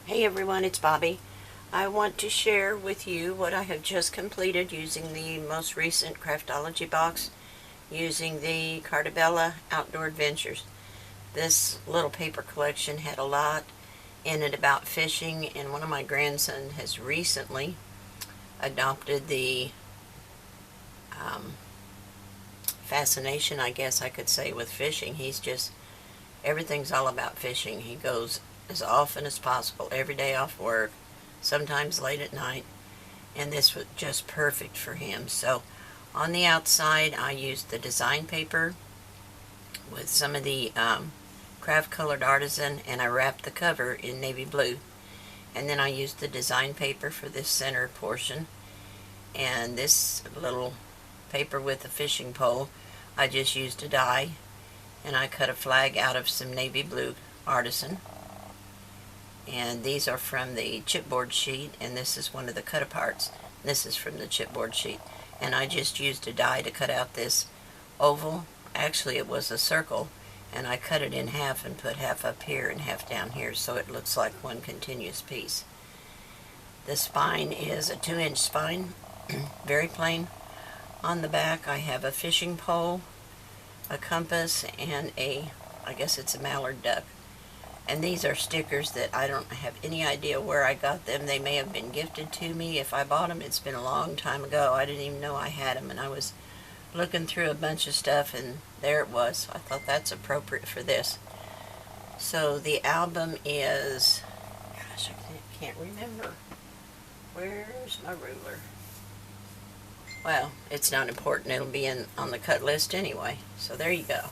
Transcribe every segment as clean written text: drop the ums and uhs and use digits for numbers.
Hey everyone, it's Bobbie. I want to share with you what I have just completed using the most recent Craftology box, using the Carta Outdoor Adventures. This little paper collection had a lot in it about fishing, and one of my grandsons has recently adopted the fascination, I guess I could say, with fishing. Everything's all about fishing. He goes as often as possible, every day off work, sometimes late at night, and this was just perfect for him. So on the outside I used the design paper with some of the Kraft Artisan, and I wrapped the cover in navy blue, and then I used the design paper for this center portion, and this little paper with a fishing pole I just used a die, and I cut a flag out of some navy blue artisan. And these are from the chipboard sheet, and this is one of the cut-aparts. This is from the chipboard sheet. And I just used a die to cut out this oval. Actually, it was a circle, and I cut it in half and put half up here and half down here, so it looks like one continuous piece. The spine is a 2-inch spine, very plain. On the back, I have a fishing pole, a compass, and I guess it's a mallard duck. And these are stickers that I don't have any idea where I got them. They may have been gifted to me. If I bought them, it's been a long time ago. I didn't even know I had them, and I was looking through a bunch of stuff, and there it was. I thought that's appropriate for this. So the album is, gosh, I can't remember. Where's my ruler? Well, it's not important. It'll be on the cut list anyway. So there you go.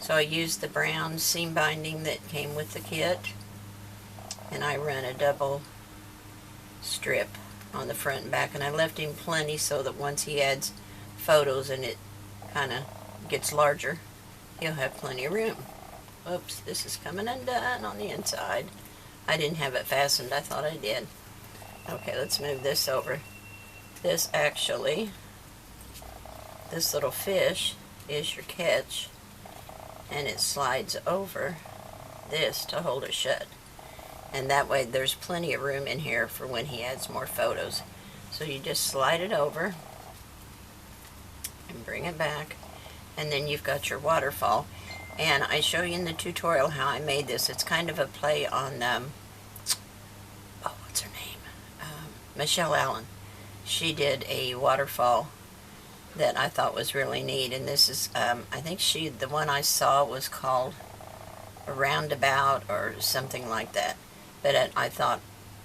So I used the brown seam binding that came with the kit, and I run a double strip on the front and back, and I left him plenty so that once he adds photos and it kind of gets larger, he'll have plenty of room. Oops, this is coming undone on the inside. I didn't have it fastened. I thought I did. Okay, let's move this over. This little fish is your catch, and it slides over this to hold it shut, and that way there's plenty of room in here for when he adds more photos. So you just slide it over and bring it back, and then you've got your waterfall. And I show you in the tutorial how I made this. It's kind of a play on what's her name, Michelle Allen. She did a waterfall that I thought was really neat, and this is, I think the one I saw was called a roundabout or something like that, but I thought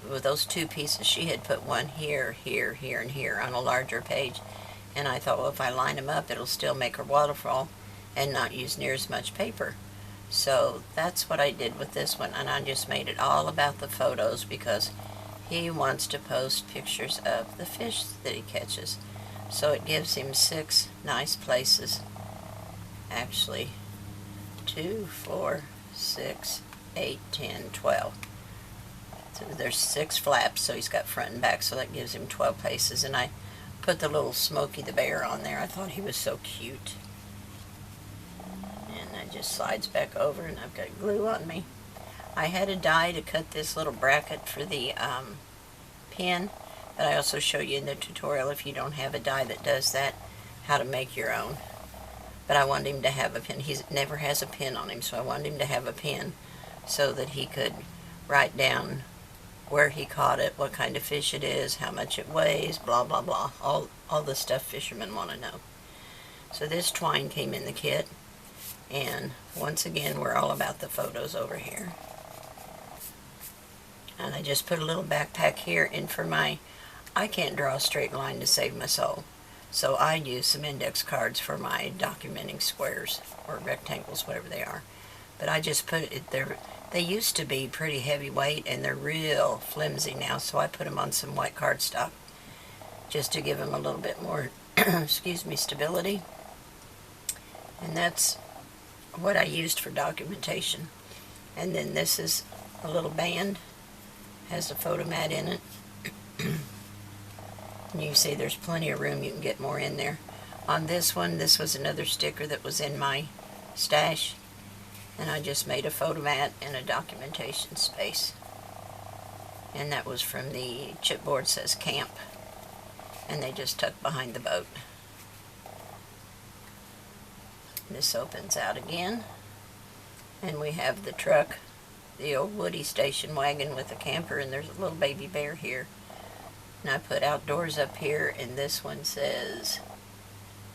with those two pieces, she had put one here, here, here, and here on a larger page, and I thought, well, if I line them up, it'll still make her waterfall and not use near as much paper. So that's what I did with this one, and I just made it all about the photos because he wants to post pictures of the fish that he catches. So it gives him 6 nice places. Actually, 2, 4, 6, 8, 10, 12. So there's 6 flaps, so he's got front and back, so that gives him 12 places. And I put the little Smokey the Bear on there. I thought he was so cute. And that just slides back over, and I've got glue on me. I had a die to cut this little bracket for the pin. But I also show you in the tutorial, if you don't have a die that does that, how to make your own. But I wanted him to have a pin. He never has a pin on him, so I wanted him to have a pin so that he could write down where he caught it, what kind of fish it is, how much it weighs, blah, blah, blah. All the stuff fishermen want to know. So this twine came in the kit. And once again, we're all about the photos over here. And I just put a little backpack here, and for I can't draw a straight line to save my soul, so I use some index cards for my documenting squares or rectangles, whatever they are. But I just put it there. They used to be pretty heavyweight, and they're real flimsy now, so I put them on some white cardstock just to give them a little bit more excuse me, stability. And that's what I used for documentation. And then this is a little band, has a photo mat in it. And you can see there's plenty of room. You can get more in there. On this one, this was another sticker that was in my stash, and I just made a photo mat and a documentation space. and that was from the chipboard, says camp, and they just tuck behind the boat. This opens out again, and we have the truck, the old Woody station wagon with a camper, and there's a little baby bear here. And I put outdoors up here, and this one says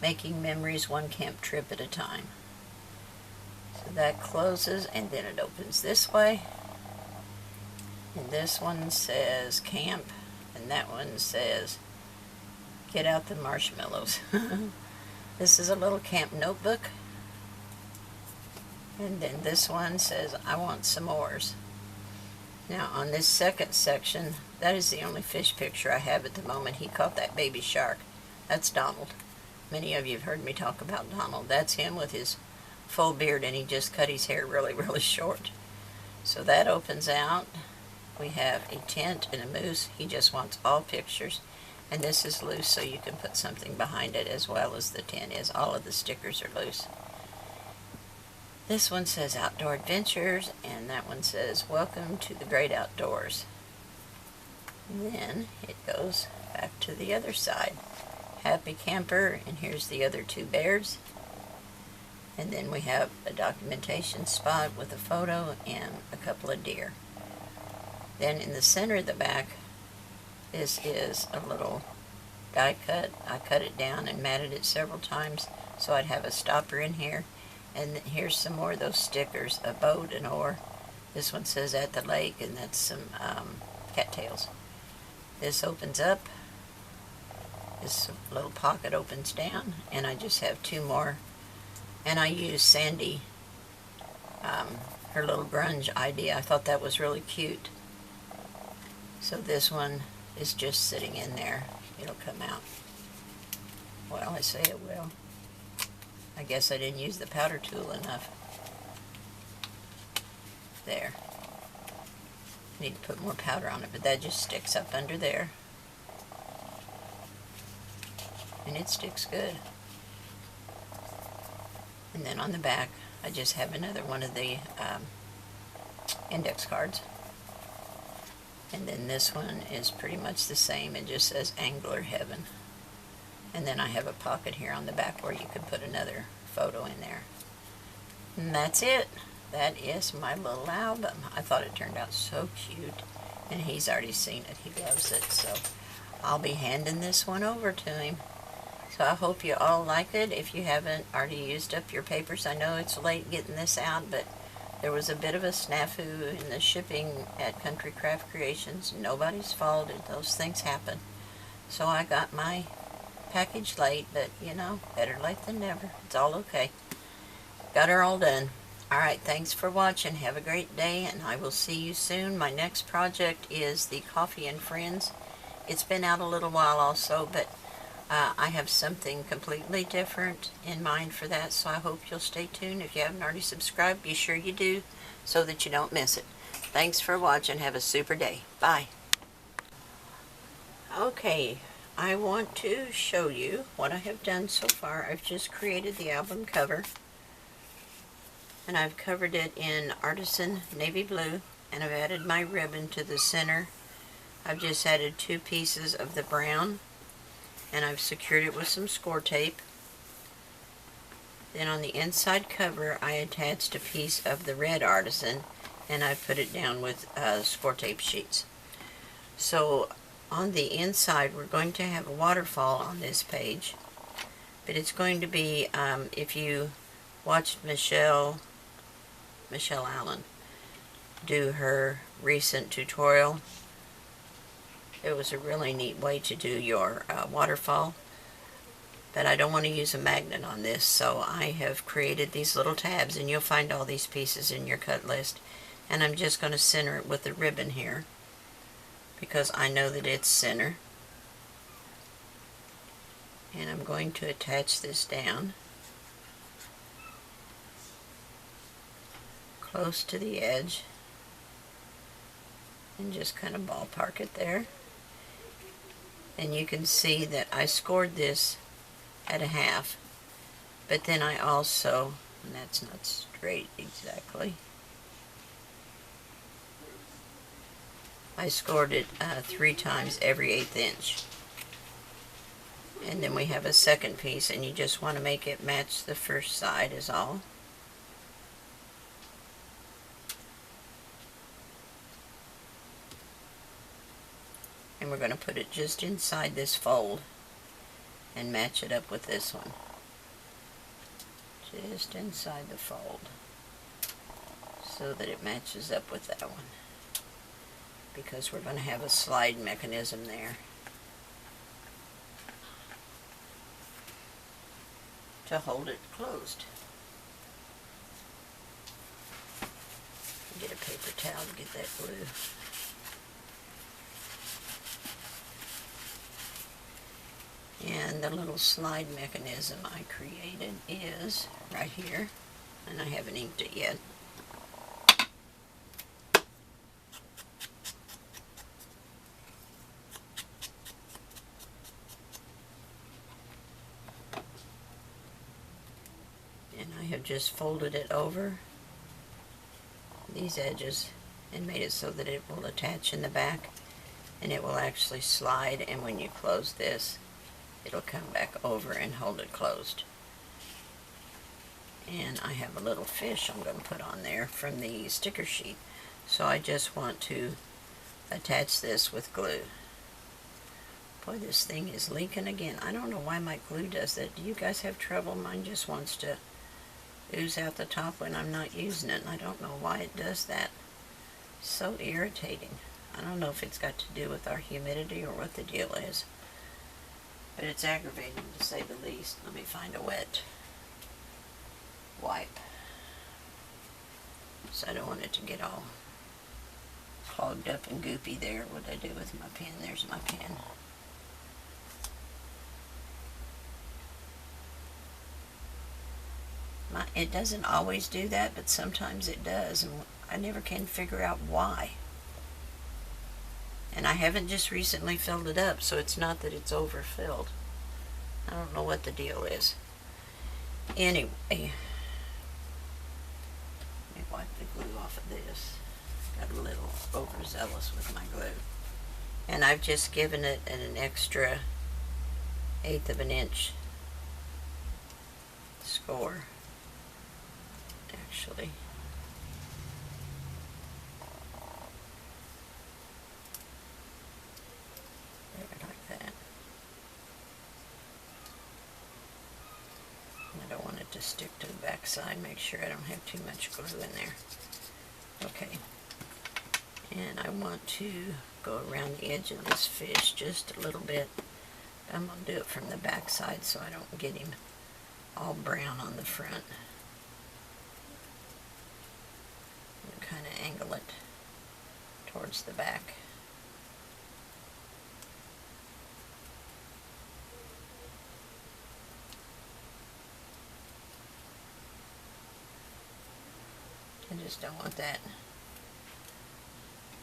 making memories one camp trip at a time. So that closes, and then it opens this way. And this one says camp, and that one says get out the marshmallows. This is a little camp notebook. And then this one says I want some s'mores. Now on this second section, that is the only fish picture I have at the moment. He caught that baby shark. That's Donald. Many of you have heard me talk about Donald. That's him with his full beard, and he just cut his hair really, really short. So that opens out. We have a tent and a moose. He just wants all pictures. And this is loose, so you can put something behind it as well as the tent is. All of the stickers are loose. This one says Outdoor Adventures, and that one says Welcome to the Great Outdoors. And then it goes back to the other side. Happy Camper, and here's the other two bears. And then we have a documentation spot with a photo and a couple of deer. Then in the center of the back, this is a little die cut. I cut it down and matted it several times so I'd have a stopper in here. And here's some more of those stickers, a boat, an oar. This one says at the lake, and that's some cattails. This opens up. This little pocket opens down, and I just have two more. And I use Sandy, her little grunge idea. I thought that was really cute. So this one is just sitting in there. It'll come out. Well, I say it will. I guess I didn't use the powder tool enough. There. Need to put more powder on it, but that just sticks up under there. And it sticks good. And then on the back, I just have another one of the index cards. And then this one is pretty much the same. It just says Angler Heaven. And then I have a pocket here on the back where you could put another photo in there. And that's it. That is my little album. I thought it turned out so cute. And he's already seen it. He loves it. So I'll be handing this one over to him. So I hope you all like it. If you haven't already used up your papers, I know it's late getting this out, but there was a bit of a snafu in the shipping at Country Craft Creations. Nobody's fault. Those things happen. So I got my package late, but you know, better late than never. It's all okay. Got her all done. Alright, thanks for watching. Have a great day, and I will see you soon. My next project is the Coffee and Friends. It's been out a little while also, but I have something completely different in mind for that, so I hope you'll stay tuned. If you haven't already subscribed, be sure you do so that you don't miss it. Thanks for watching. Have a super day. Bye. Okay, I want to show you what I have done so far. I've just created the album cover, and I've covered it in Artisan Navy Blue, and I've added my ribbon to the center. I've just added 2 pieces of the brown, and I've secured it with some score tape. Then on the inside cover, I attached a piece of the Red Artisan, and I put it down with score tape sheets. So on the inside, we're going to have a waterfall on this page, but it's going to be, if you watched Michelle Allen do her recent tutorial, it was a really neat way to do your waterfall, but I don't want to use a magnet on this, so I have created these little tabs, and you'll find all these pieces in your cut list, and I'm just going to center it with the ribbon here because I know that it's center, and I'm going to attach this down close to the edge and just kind of ballpark it there. And you can see that I scored this at a half, but then I also, and that's not straight exactly, I scored it 3 times every 1/8 inch. And then we have a second piece, and you just want to make it match the first side is all. And we're going to put it just inside this fold and match it up with this one. Just inside the fold so that it matches up with that one, because we're going to have a slide mechanism there to hold it closed. Get a paper towel to get that glue. And the little slide mechanism I created is right here, and I haven't inked it yet. And I have just folded it over these edges and made it so that it will attach in the back, and it will actually slide, and when you close this, it'll come back over and hold it closed. And I have a little fish I'm going to put on there from the sticker sheet. So I just want to attach this with glue. Boy, this thing is leaking again. I don't know why my glue does that. Do you guys have trouble? Mine just wants to ooze out the top when I'm not using it, and I don't know why it does that. So irritating. I don't know if it's got to do with our humidity or what the deal is, but it's aggravating to say the least. Let me find a wet wipe, so I don't want it to get all clogged up and goopy there. What did I do with my pen? There's my pen. It doesn't always do that, but sometimes it does, and I never can figure out why. And I haven't just recently filled it up, so it's not that it's overfilled. I don't know what the deal is. Anyway, let me wipe the glue off of this. Got a little overzealous with my glue. And I've just given it an extra 1/8 of an inch score, actually. Like that. I don't want it to stick to the back side. Make sure I don't have too much glue in there. Okay. And I want to go around the edge of this fish just a little bit. I'm going to do it from the back side so I don't get him all brown on the front. And kind of angle it towards the back. I just don't want that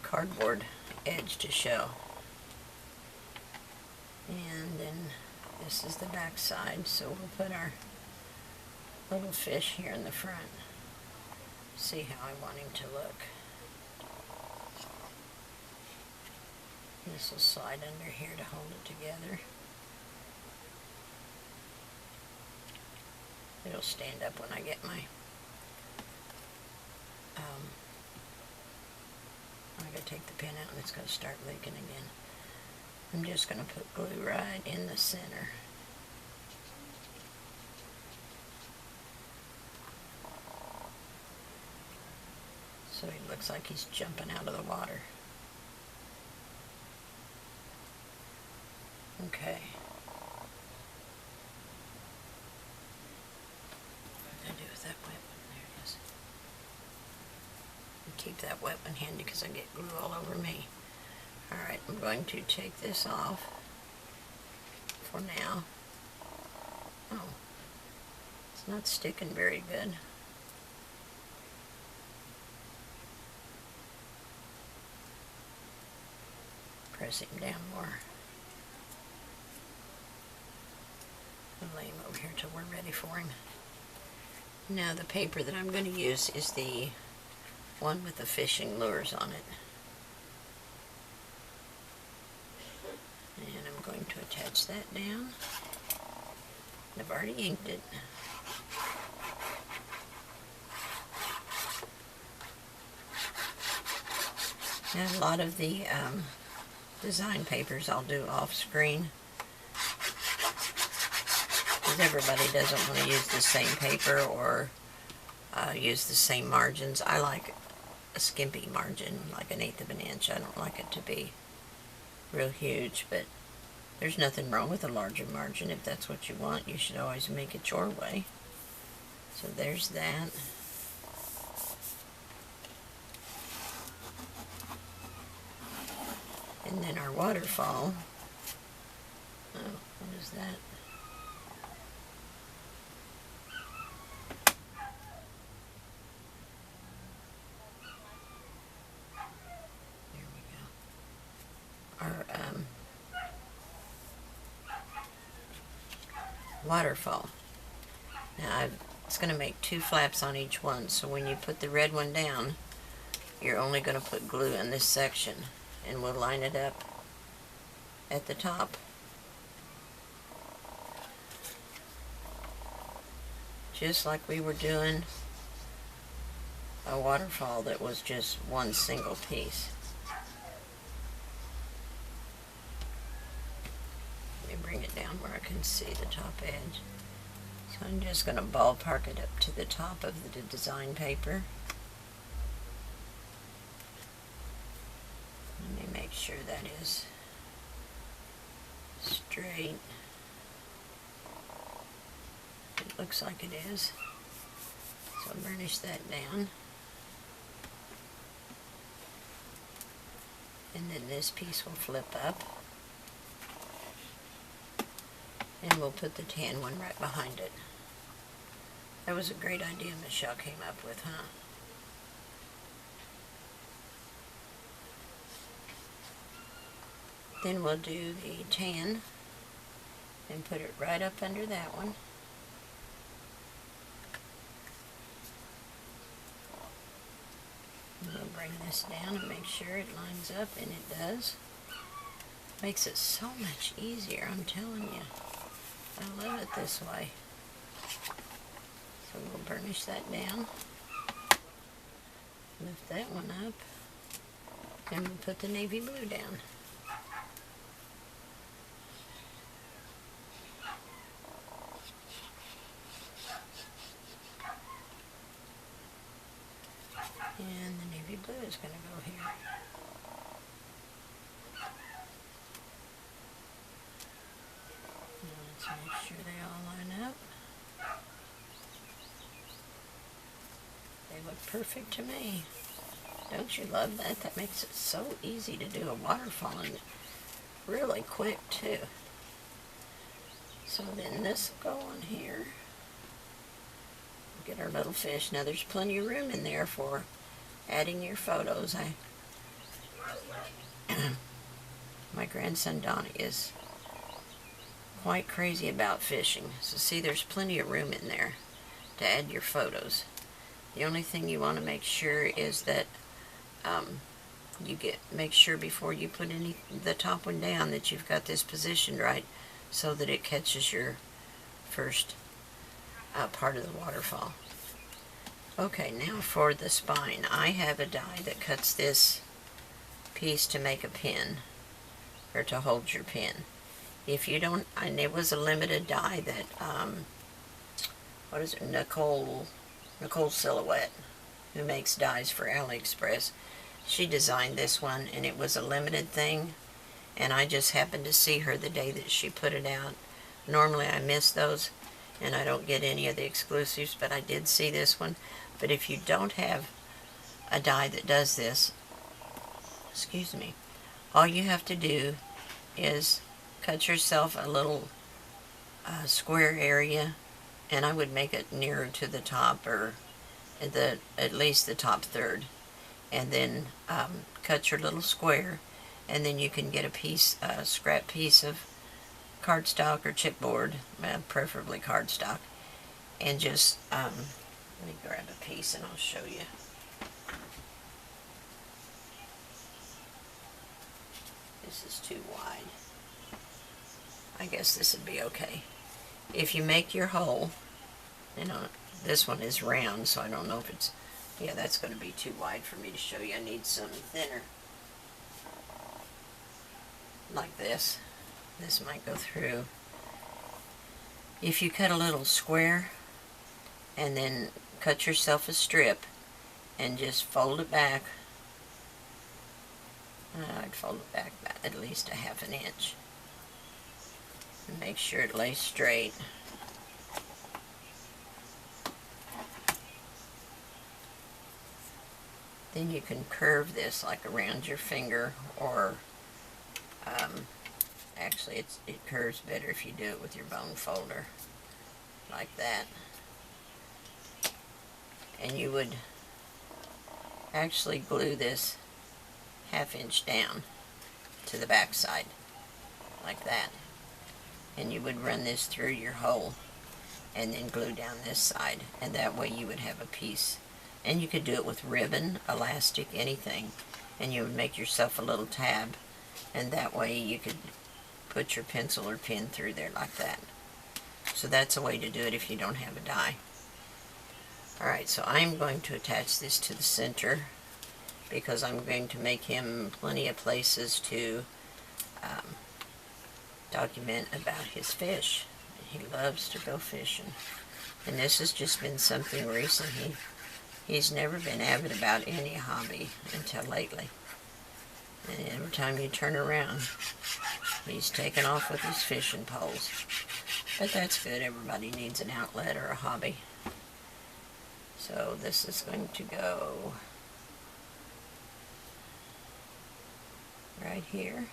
cardboard edge to show. And then this is the back side, so we'll put our little fish here in the front. See how I want him to look. This will slide under here to hold it together. It'll stand up when I get my I'm going to take the pin out and it's going to start leaking again. I'm just going to put glue right in the center. So he looks like he's jumping out of the water. Okay. What did I do with that wet one? There it is. Keep that wet one handy because I get glue all over me. Alright, I'm going to take this off for now. Oh, it's not sticking very good. Press him down more. And lay him over here till we're ready for him. Now the paper that I'm going to use is the one with the fishing lures on it. attach that down. I've already inked it. Now a lot of the design papers I'll do off screen, because everybody doesn't want to use the same paper or use the same margins. I like a skimpy margin, like 1/8 of an inch. I don't like it to be real huge, but there's nothing wrong with a larger margin. If that's what you want, you should always make it your way. So there's that. And then our waterfall. Oh, what is that? There we go. Our waterfall. Now it's going to make 2 flaps on each one, so when you put the red one down, you're only going to put glue in this section, and we'll line it up at the top. Just like we were doing a waterfall that was just one single piece. Let me bring it down where I can see the top edge. So I'm just going to ballpark it up to the top of the design paper. Let me make sure that is straight. It looks like it is. So I'll burnish that down. And then this piece will flip up. And we'll put the tan one right behind it. That was a great idea Michelle came up with, huh? Then we'll do the tan and put it right up under that one. And we'll bring this down and make sure it lines up, and it does. Makes it so much easier, I'm telling you. I love it this way. So we'll burnish that down. Lift that one up. And we'll put the navy blue down. And the navy blue is going to go here. Now let's make sure they all line up. They look perfect to me. Don't you love that? That makes it so easy to do a waterfall, and really quick too. So then this will go on here. Get our little fish. Now there's plenty of room in there for adding your photos. My grandson Donnie is quite crazy about fishing. So see, there's plenty of room in there to add your photos. The only thing you want to make sure is that make sure before you put the top one down that you've got this positioned right so that it catches your first part of the waterfall. Okay, now for the spine. I have a die that cuts this piece to make a pin, or to hold your pin. If you don't, and it was a limited die that, what is it, Nicole Silhouette, who makes dies for AliExpress. She designed this one, and it was a limited thing, and I just happened to see her the day that she put it out. Normally I miss those, and I don't get any of the exclusives, but I did see this one. But if you don't have a die that does this, excuse me, all you have to do is cut yourself a little square area, and I would make it nearer to the top, or at least the top third, and then cut your little square, and then you can get a scrap piece of cardstock or chipboard, preferably cardstock, and just let me grab a piece and I'll show you. This is too wide. I guess this would be okay. If you make your hole, you know, this one is round, so I don't know if it's, yeah, that's going to be too wide for me to show you. I need something thinner. Like this. This might go through. If you cut a little square and then cut yourself a strip and just fold it back, I'd fold it back about at least a ½ inch. And make sure it lays straight. Then you can curve this like around your finger, or actually it curves better if you do it with your bone folder, like that. And you would actually glue this ½ inch down to the back side, like that. And you would run this through your hole and then glue down this side, and that way you would have a piece. And you could do it with ribbon, elastic, anything, and you would make yourself a little tab, and that way you could put your pencil or pen through there like that. So that's a way to do it if you don't have a die. Alright, so I'm going to attach this to the center because I'm going to make him plenty of places to document about his fish. He loves to go fishing. And this has just been something recent. He's never been avid about any hobby until lately. And every time you turn around, he's taken off with his fishing poles. But that's good. Everybody needs an outlet or a hobby. So this is going to go right here.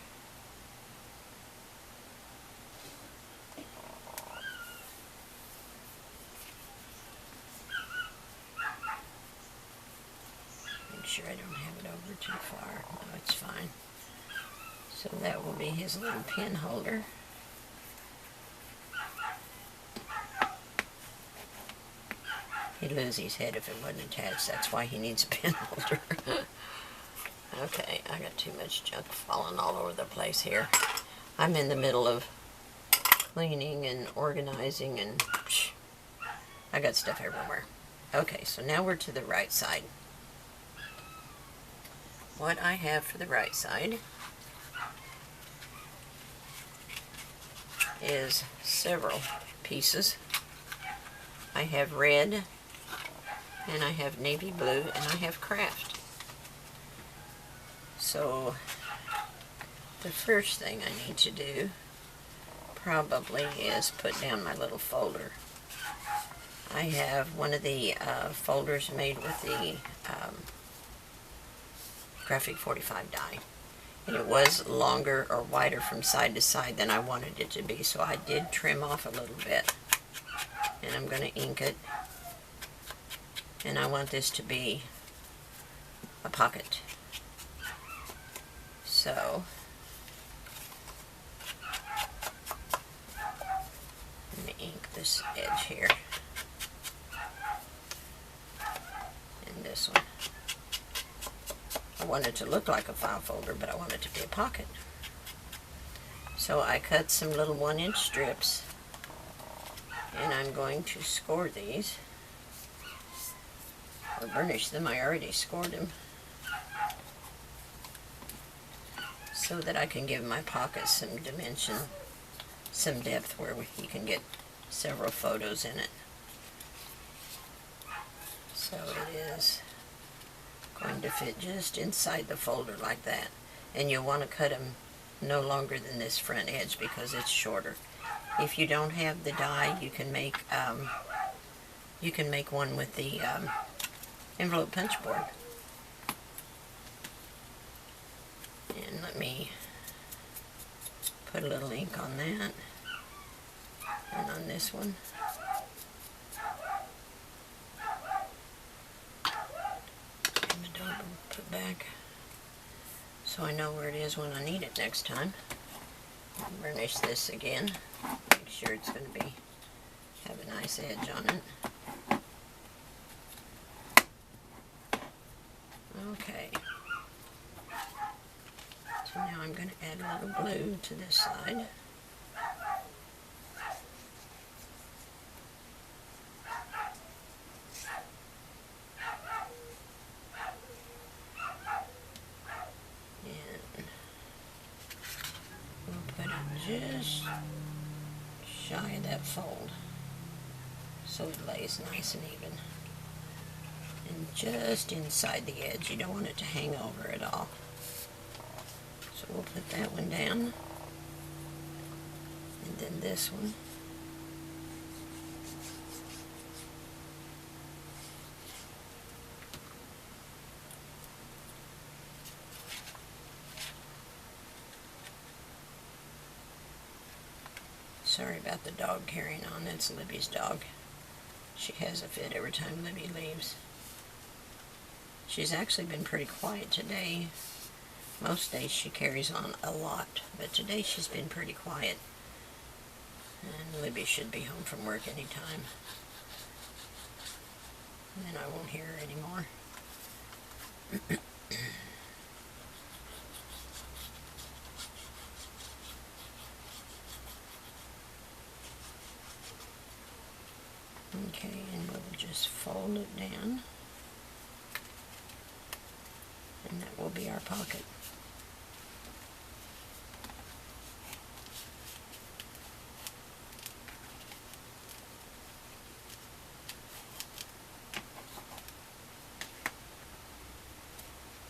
Make sure I don't have it over too far. No, it's fine. So that will be his little pen holder. He'd lose his head if it wasn't attached. That's why he needs a pen holder. Okay, I got too much junk falling all over the place here. I'm in the middle of cleaning and organizing, and I got stuff everywhere. Okay, so now we're to the right side. What I have for the right side is several pieces. I have red, and I have navy blue, and I have Kraft. So the first thing I need to do probably is put down my little folder. I have one of the folders made with the Graphic 45 die, and it was longer or wider from side to side than I wanted it to be, so I did trim off a little bit. And I'm going to ink it, and I want this to be a pocket. So let me ink this edge here and this one. I want it to look like a file folder, but I want it to be a pocket. So I cut some little 1-inch strips, and I'm going to score these, or burnish them. I already scored them, so that I can give my pocket some dimension, some depth where he can get several photos in it. So it is going to fit just inside the folder like that. And you'll want to cut them no longer than this front edge because it's shorter. If you don't have the die, you can make one with the envelope punch board. And let me put a little ink on that, and on this one. And the dog will put back so I know where it is when I need it next time. Burnish this again. Make sure it's going to have a nice edge on it. Okay. So now I'm going to add a little blue to this side. just shy of that fold so it lays nice and even. And just inside the edge, you don't want it to hang over at all. So we'll put that one down. And then this one. Sorry about the dog carrying on. That's Libby's dog. She has a fit every time Libby leaves. She's actually been pretty quiet today. Most days she carries on a lot, but today she's been pretty quiet. And Libby should be home from work anytime. And then I won't hear her anymore. Okay, and we'll just fold it down, and that will be our pocket.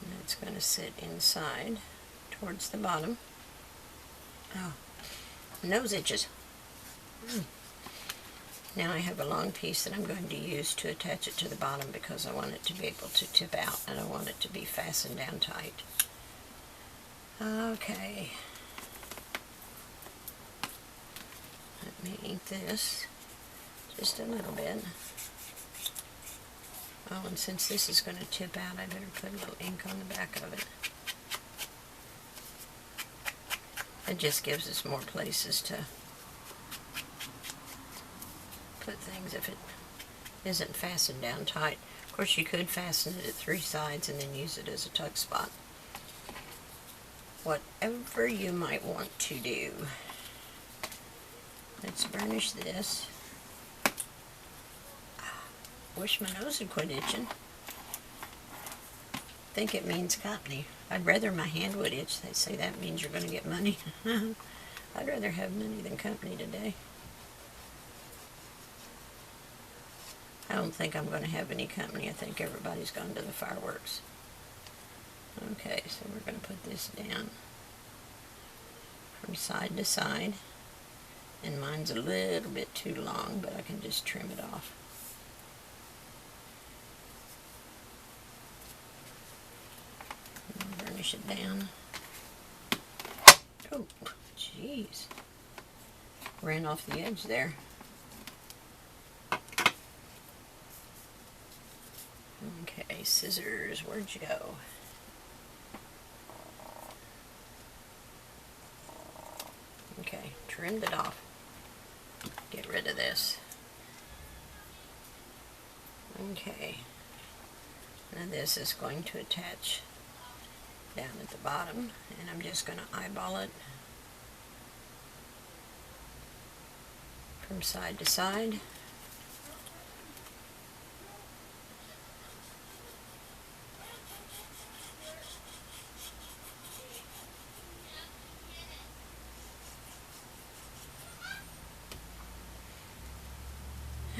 And that's going to sit inside towards the bottom. Oh, nose itches. Now I have a long piece that I'm going to use to attach it to the bottom because I want it to be able to tip out. I don't want it to be fastened down tight. Okay. Let me ink this just a little bit. Oh, and since this is going to tip out, I better put a little ink on the back of it. It just gives us more places to put things if it isn't fastened down tight. Of course, you could fasten it at 3 sides and then use it as a tuck spot. Whatever you might want to do. Let's burnish this. Wish my nose would quit itching. I think it means company. I'd rather my hand would itch. They say that means you're going to get money. I'd rather have money than company today. I don't think I'm going to have any company. I think everybody's gone to the fireworks. Okay, so we're going to put this down from side to side. And mine's a little bit too long, but I can just trim it off. And burnish it down. Oh, jeez. Ran off the edge there. Okay, scissors, where'd you go? Okay, trimmed it off. Get rid of this. Okay, now this is going to attach down at the bottom, and I'm just going to eyeball it from side to side.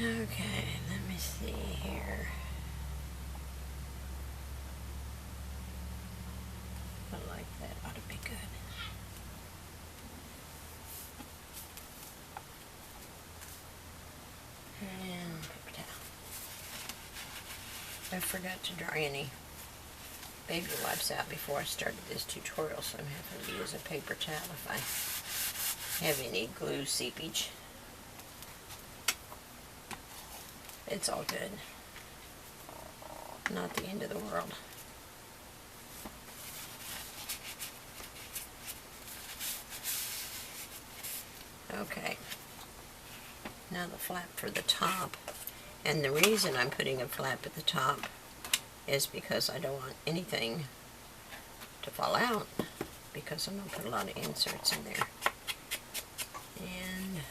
Okay, let me see here. I like that, ought to be good. And paper towel. I forgot to dry any baby wipes out before I started this tutorial, so I'm having to use a paper towel if I have any glue seepage. It's all good. Not the end of the world. Okay. Now the flap for the top. And the reason I'm putting a flap at the top is because I don't want anything to fall out, because I'm going to put a lot of inserts in there. And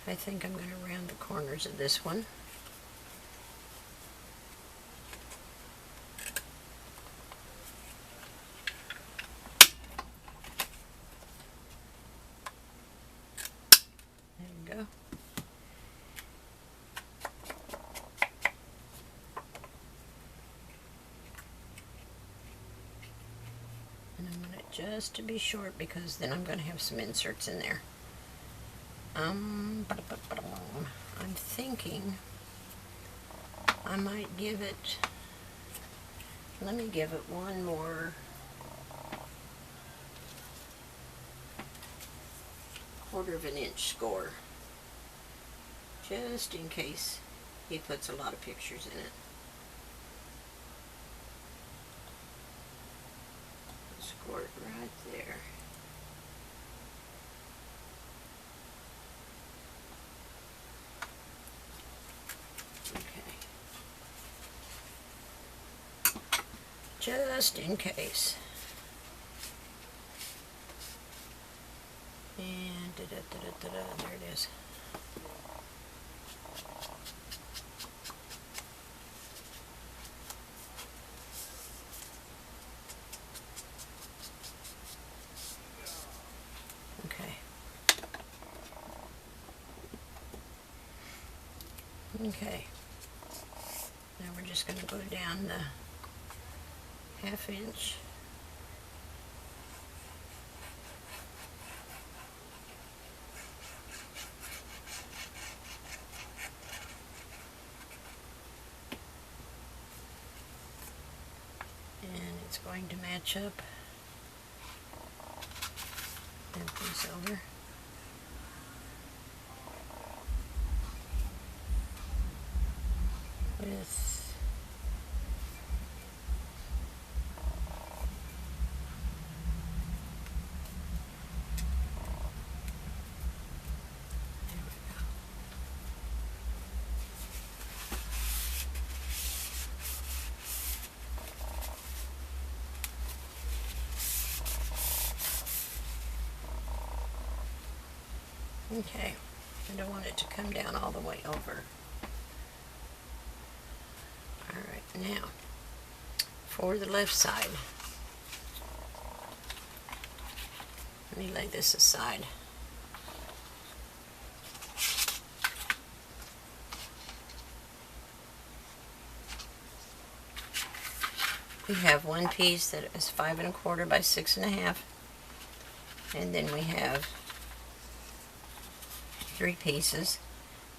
I think I'm going to round the corners of this one. just to be short, because then I'm going to have some inserts in there. I'm thinking I might give it, let me give it one more quarter of an inch score, just in case he puts a lot of pictures in it. Score it right there. Okay. Just in case. And there it is. Okay, now we're just going to go down the 1/2 inch. And it's going to match up that piece over. With okay, I don't want it to come down all the way over. Alright, now, for the left side, let me lay this aside. We have one piece that is 5 1/4 by 6 1/2, and then we have 3 pieces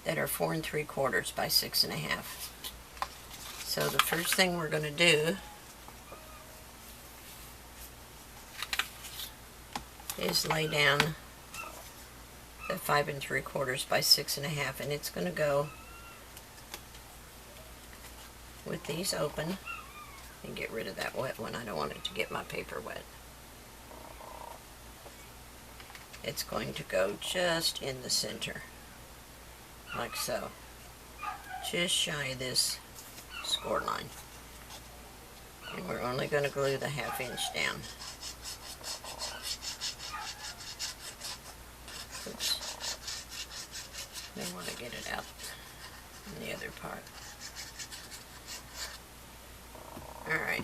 that are 4 3/4 by 6 1/2. So the first thing we're going to do is lay down the 5 3/4 by 6 1/2, and it's going to go with these open. And get rid of that wet one. I don't want it to get my paper wet. It's going to go just in the center, like so, just shy of this score line. And we're only going to glue the 1/2 inch down. Oops. I want to get it out in the other part. Alright.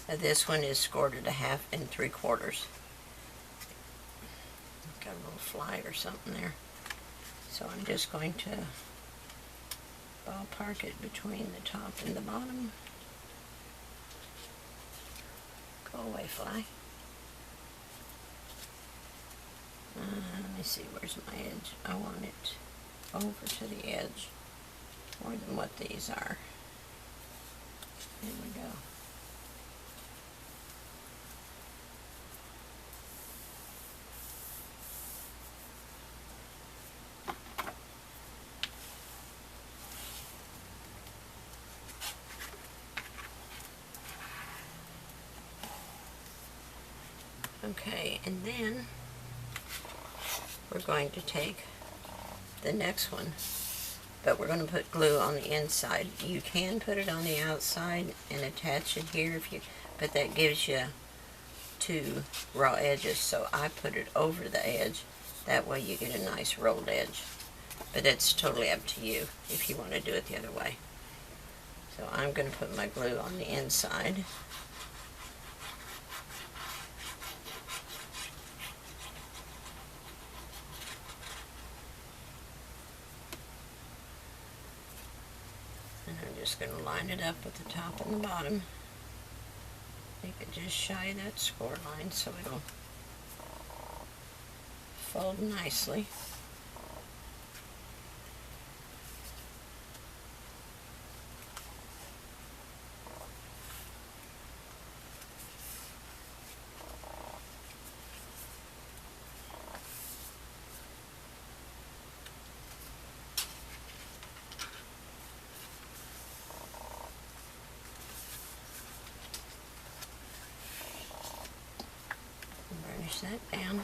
Now this one is scored at 1/2 3/4. Got a little fly or something there. So I'm just going to ballpark it between the top and the bottom. Go away, fly. Let me see, where's my edge? I want it over to the edge more than what these are. There we go. Okay, and then we're going to take the next one, but we're going to put glue on the inside. You can put it on the outside and attach it here if you, but that gives you 2 raw edges, so I put it over the edge. That way you get a nice rolled edge, but it's totally up to you if you want to do it the other way. So I'm going to put my glue on the inside. just going to line it up with the top and the bottom. Make it just shy of that score line so it'll fold nicely. Burnish that down.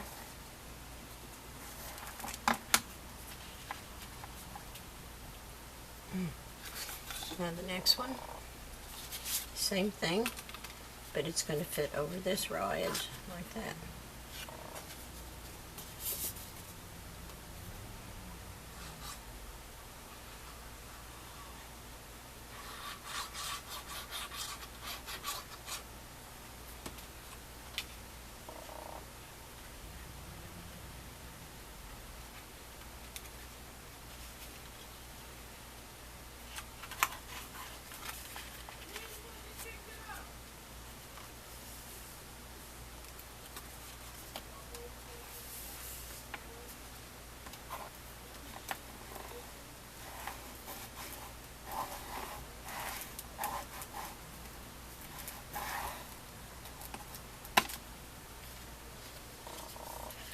Now the next one, same thing, but it's going to fit over this raw edge like that.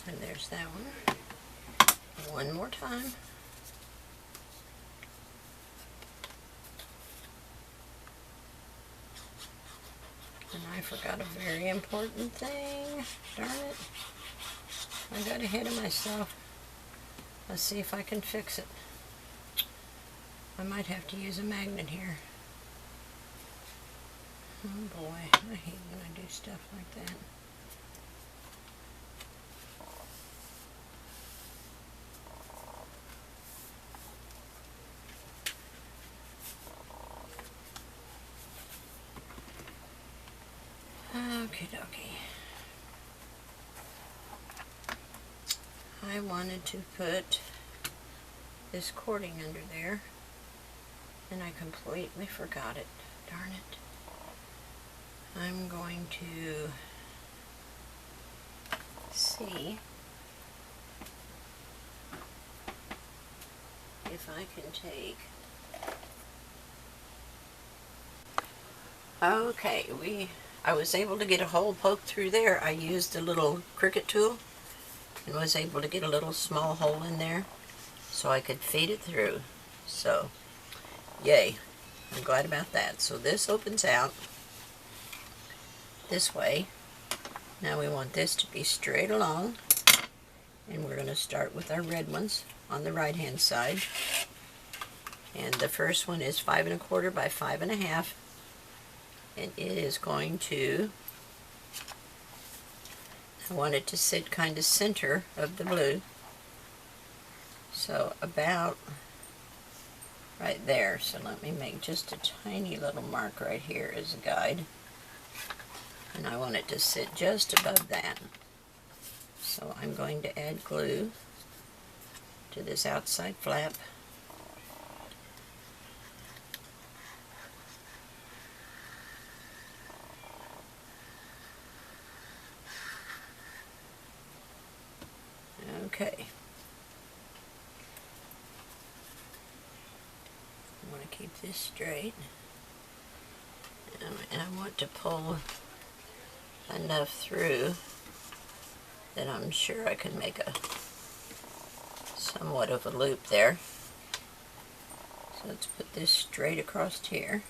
And there's that one. One more time. And I forgot a very important thing. Darn it. I got ahead of myself. Let's see if I can fix it. I might have to use a magnet here. Oh boy, I hate when I do stuff like that. Okie dokie. I wanted to put this cording under there, and I completely forgot it. Darn it. I'm going to see if I can take... Okay, I was able to get a hole poked through there. I used a little Cricut tool and was able to get a little small hole in there so I could feed it through. So, yay. I'm glad about that. So this opens out this way. Now we want this to be straight along, and we're going to start with our red ones on the right hand side. And the first one is 5 1/4 by 5 1/2. And it is going to, I want it to sit kind of center of the blue, so about right there. So let me make just a tiny little mark right here as a guide, and I want it to sit just above that. So I'm going to add glue to this outside flap. Okay. I want to keep this straight, and I want to pull enough through that I'm sure I can make a somewhat of a loop there. So let's put this straight across here,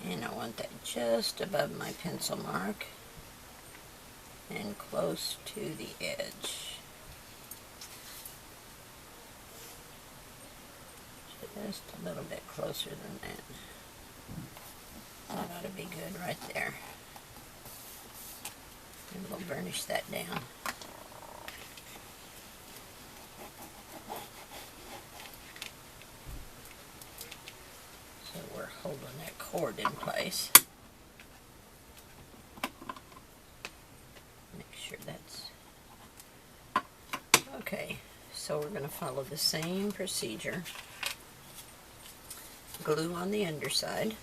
and I want that just above my pencil mark and close to the edge. Just a little bit closer than that. That ought to be good right there. And we'll burnish that down. So we're holding that cord in place. Make sure that's okay. So we're going to follow the same procedure glue on the underside.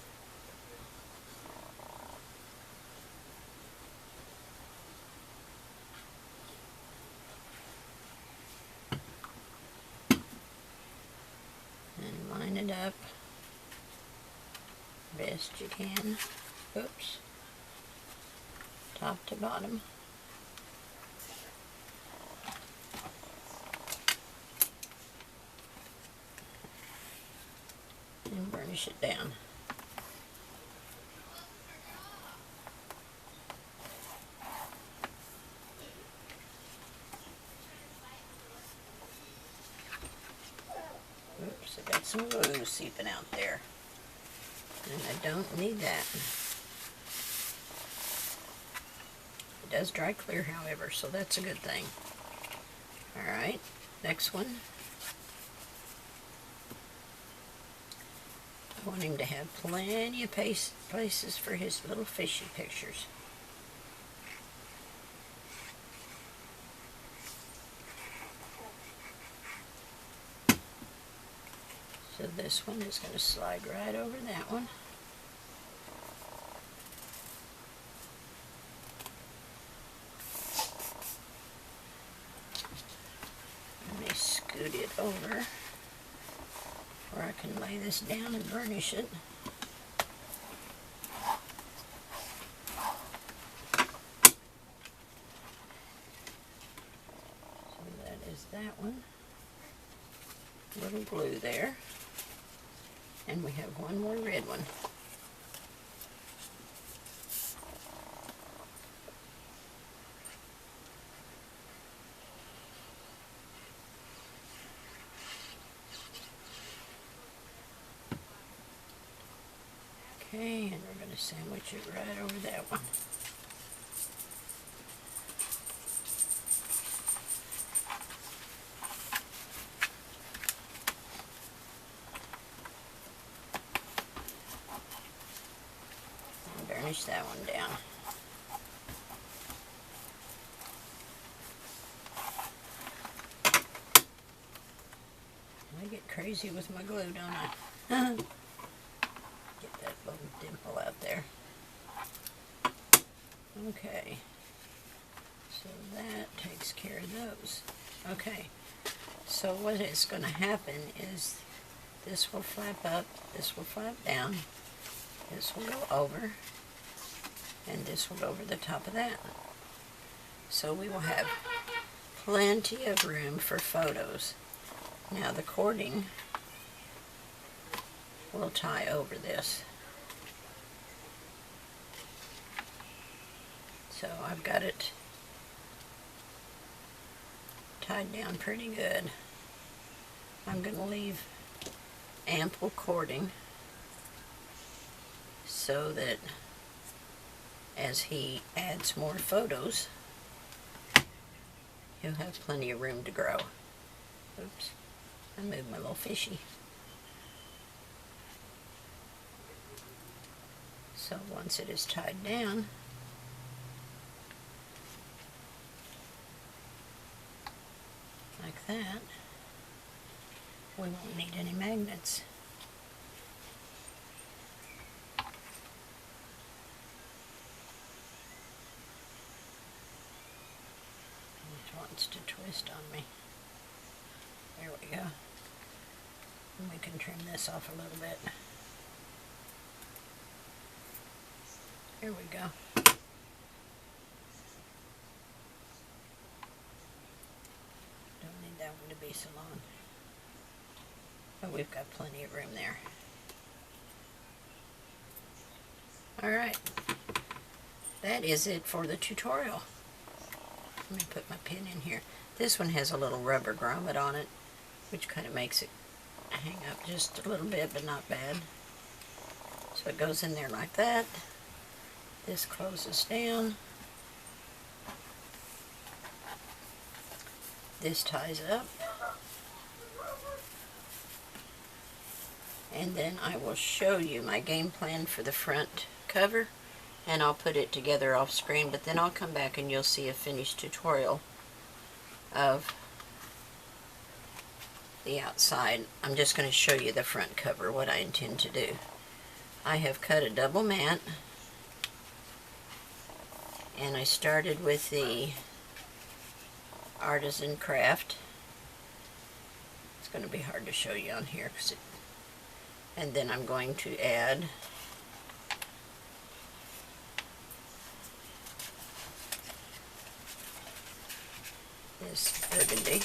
And line it up best you can. Oops. Top to bottom. And burnish it down. Oops, I got some glue seeping out there. And I don't need that. It does dry clear, however, so that's a good thing. Alright, next one. I want him to have plenty of places for his little fishy pictures. So this one is going to slide right over that one. Let me scoot it over where I can lay this down and burnish it. So that is that one. Little glue there. And we have one more red one. Okay, and we're going to sandwich it right over that one. Burnish that one down. I get crazy with my glue, don't I? Get that little dimple out there. Okay. So that takes care of those. Okay. So what is going to happen is this will flap up, this will flap down, this will go over, and this will go over the top of that. So we will have plenty of room for photos. Now the cording will tie over this. So I've got it tied down pretty good. I'm going to leave ample cording so that as he adds more photos, he'll have plenty of room to grow. Oops, I moved my little fishy. So once it is tied down, like that, we won't need any magnets. Wants to twist on me. There we go. And we can trim this off a little bit. Here we go. Don't need that one to be so long. But we've got plenty of room there. Alright. That is it for the tutorial. Let me put my pin in here. This one has a little rubber grommet on it, which kind of makes it hang up just a little bit, but not bad. So it goes in there like that. This closes down. This ties up. And then I will show you my game plan for the front cover. And I'll put it together off screen, but then I'll come back and you'll see a finished tutorial of the outside. I'm just going to show you the front cover, what I intend to do. I have cut a double mat, and I started with the Artisan Craft. It's going to be hard to show you on here, and then I'm going to add this burgundy,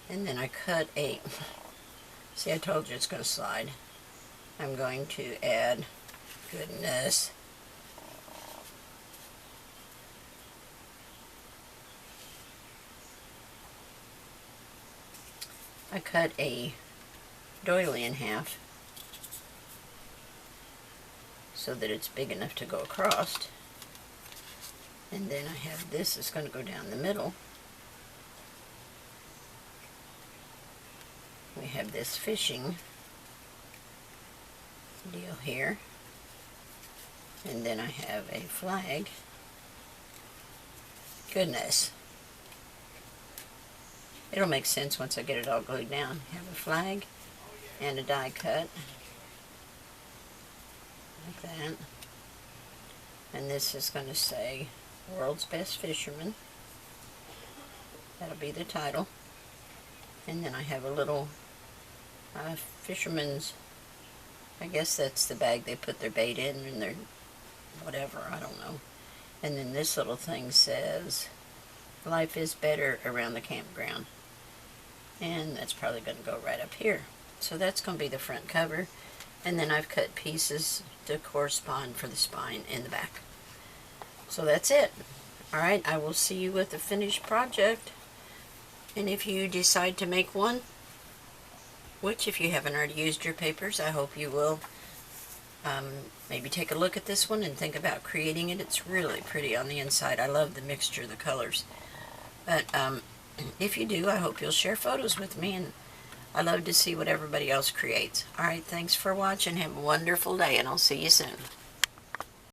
and then I cut a, see, I told you it's going to slide. I'm going to add, goodness, I cut a doily in half so that it's big enough to go across. And then I have this is going to go down the middle. We have this fishing deal here. And then I have a flag. Goodness. It'll make sense once I get it all glued down. Have a flag and a die cut. Like that. And this is going to say World's Best Fisherman. That'll be the title. And then I have a little fisherman's, I guess that's the bag they put their bait in and their whatever, I don't know. And then this little thing says, Life is Better Around the Campground. And that's probably going to go right up here. So that's going to be the front cover. And then I've cut pieces to correspond for the spine in the back. So that's it. Alright, I will see you with the finished project. And if you decide to make one, which if you haven't already used your papers, I hope you will, maybe take a look at this one and think about creating it. It's really pretty on the inside. I love the mixture of the colors. But if you do, I hope you'll share photos with me, and I love to see what everybody else creates. Alright, thanks for watching. Have a wonderful day, and I'll see you soon.